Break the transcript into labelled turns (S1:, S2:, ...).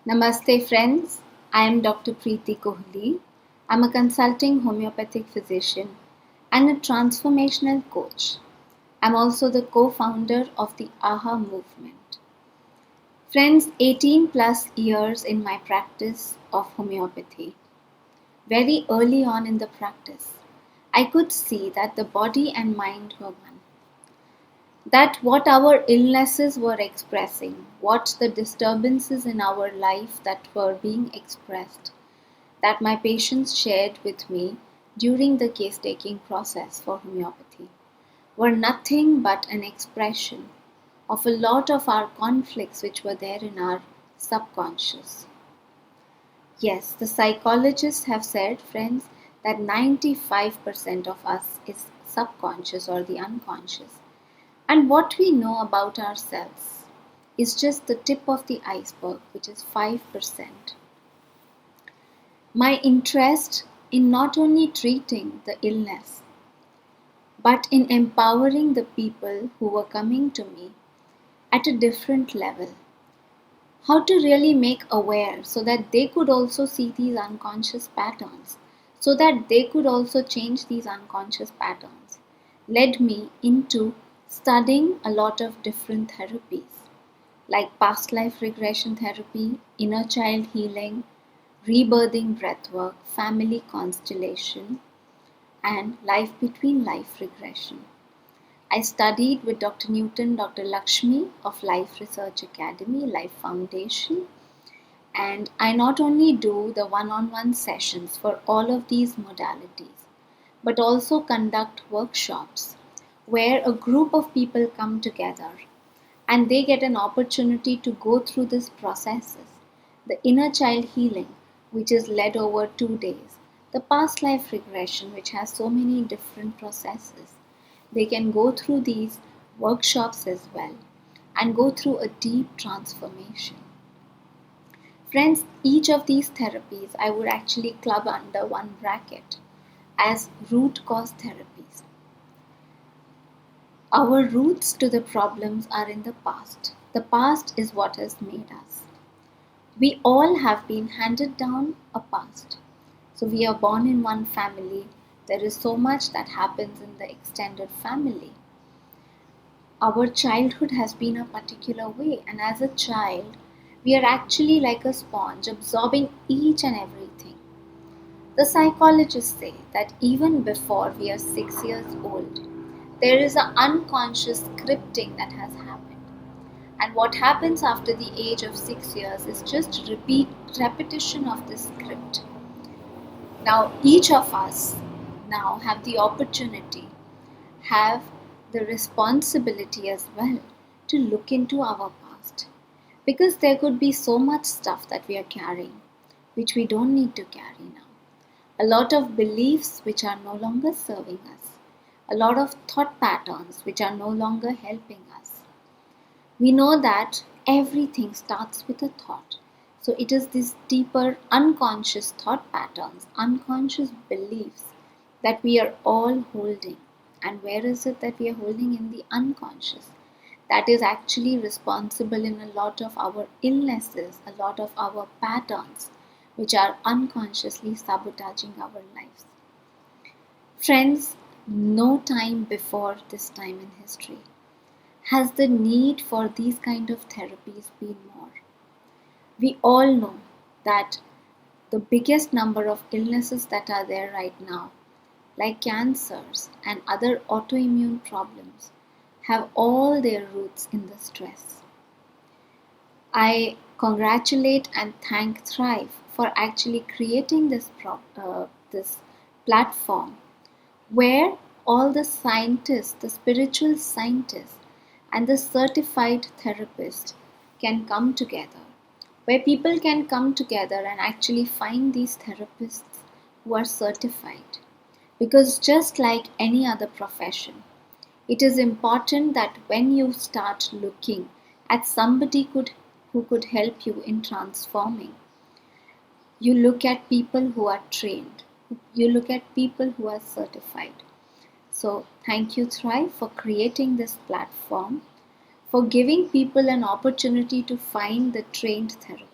S1: Namaste, friends. I am Dr. Preeti Kohli. I'm a consulting homeopathic physician and a transformational coach. I'm also the co founder of the AHA movement. Friends, 18 plus years in my practice of homeopathy. Very early on in the practice, I could see that the body and mind were one. That what our illnesses were expressing, what the disturbances in our life that were being expressed, that my patients shared with me during the case taking process for homeopathy, were nothing but an expression of a lot of our conflicts which were there in our subconscious. Yes, the psychologists have said, friends, that 95% of us is subconscious or the unconscious. And what we know about ourselves is just the tip of the iceberg, which is 5%. My interest in not only treating the illness, but in empowering the people who were coming to me at a different level. How to really make aware so that they could also see these unconscious patterns, so that they could also change these unconscious patterns, led me into studying a lot of different therapies like past life regression therapy, inner child healing, rebirthing breathwork, family constellation, and life between life regression. I studied with Dr. Newton, Dr. Lakshmi of Life Research Academy, Life Foundation, and I not only do the one-on-one sessions for all of these modalities, but also conduct workshops where a group of people come together and they get an opportunity to go through these processes. The inner child healing, which is led over 2 days, the past life regression, which has so many different processes. They can go through these workshops as well and go through a deep transformation. Friends, each of these therapies I would actually club under one bracket as root cause therapies. Our roots to the problems are in the past. The past is what has made us. We all have been handed down a past. So we are born in one family. There is so much that happens in the extended family. Our childhood has been a particular way, and as a child, we are actually like a sponge absorbing each and everything. The psychologists say that even before we are 6 years old, there is an unconscious scripting that has happened. And what happens after the age of 6 years is just repetition of this script. Now, each of us now have the opportunity, have the responsibility as well to look into our past. Because there could be so much stuff that we are carrying, which we don't need to carry now. A lot of beliefs which are no longer serving us. A lot of thought patterns which are no longer helping us. We know that everything starts with a thought. So it is these deeper unconscious thought patterns, unconscious beliefs that we are all holding. And where is it that we are holding? In the unconscious. That is actually responsible in a lot of our illnesses, a lot of our patterns, which are unconsciously sabotaging our lives. Friends, no time before this time in history has the need for these kind of therapies been more. We all know that the biggest number of illnesses that are there right now, like cancers and other autoimmune problems, have all their roots in the stress. I congratulate and thank Thriive for actually creating this platform where all the scientists, the spiritual scientists, and the certified therapists can come together, where people can come together and actually find these therapists who are certified. Because just like any other profession, it is important that when you start looking at somebody who could help you in transforming, you look at people who are trained, you look at people who are certified. So thank you, Thrive, for creating this platform, for giving people an opportunity to find the trained therapist.